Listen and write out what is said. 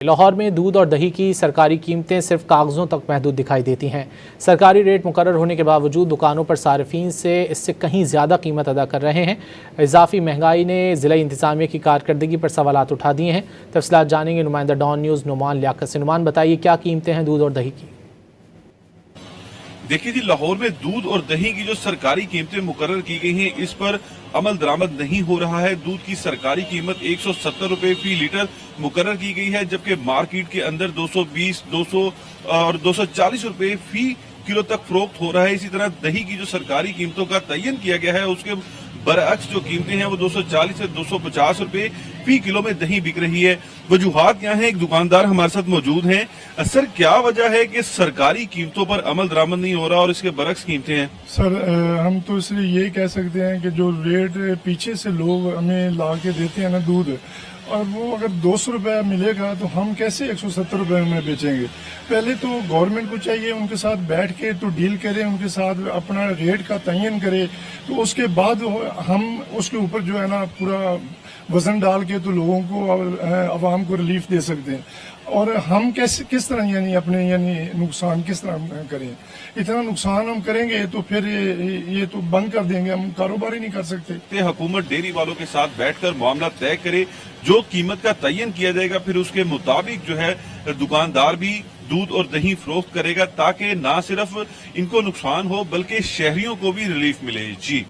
लाहौर में दूध और दही की सरकारी कीमतें सिर्फ कागजों तक महदूद दिखाई देती हैं। सरकारी रेट मुकर्रर होने के बावजूद दुकानों पर सार्फिन से इससे कहीं ज़्यादा कीमत अदा कर रहे हैं। इजाफी महंगाई ने ज़िला इंतज़ामिया की कारकर्दगी पर सवालात उठा दिए हैं। तफसीलात जानेंगे नुमाइंदा डॉन न्यूज़ नुमान लियाकत से। नुमान, बताइए क्या कीमतें हैं दूध और दही की? देखिए जी, लाहौर में दूध और दही की जो सरकारी कीमतें मुकर्रर की गई हैं, इस पर अमल दरामद नहीं हो रहा है। दूध की सरकारी कीमत 170 रुपए फी लीटर मुकर्रर की गई है, जबकि मार्केट के अंदर 220, 200 और 240 रुपए फी किलो तक फरोख्त हो रहा है। इसी तरह दही की जो सरकारी कीमतों का तयन किया गया है, उसके बरअक्स जो कीमतें हैं वो 240 से 250 रुपए फी किलो में दही बिक रही है। वजूहात क्या है, एक दुकानदार हमारे साथ मौजूद हैं। सर, क्या वजह है कि सरकारी कीमतों पर अमल दरामद नहीं हो रहा और इसके बरअक्स कीमतें हैं? सर, हम तो इसलिए ये कह सकते हैं कि जो रेट पीछे से लोग हमें ला के देते हैं ना दूध, और वो अगर 200 रुपये मिलेगा तो हम कैसे 170 रुपये में बेचेंगे। पहले तो गवर्नमेंट को चाहिए उनके साथ बैठ के तो डील करें, उनके साथ अपना रेट का तयन करे, तो उसके बाद हम उसके ऊपर जो है ना पूरा वजन डाल के तो लोगों को, आवाम को रिलीफ दे सकते हैं। और हम किस तरह अपने नुकसान किस तरह करें। इतना नुकसान हम करेंगे तो फिर ये तो बंद कर देंगे, हम कारोबार ही नहीं कर सकते। हुकूमत डेयरी वालों के साथ बैठकर मामला तय करे, जो कीमत का तयन किया जाएगा फिर उसके मुताबिक जो है दुकानदार भी दूध और दही फरोख्त करेगा, ताकि ना सिर्फ इनको नुकसान हो बल्कि शहरियों को भी रिलीफ मिले। जी।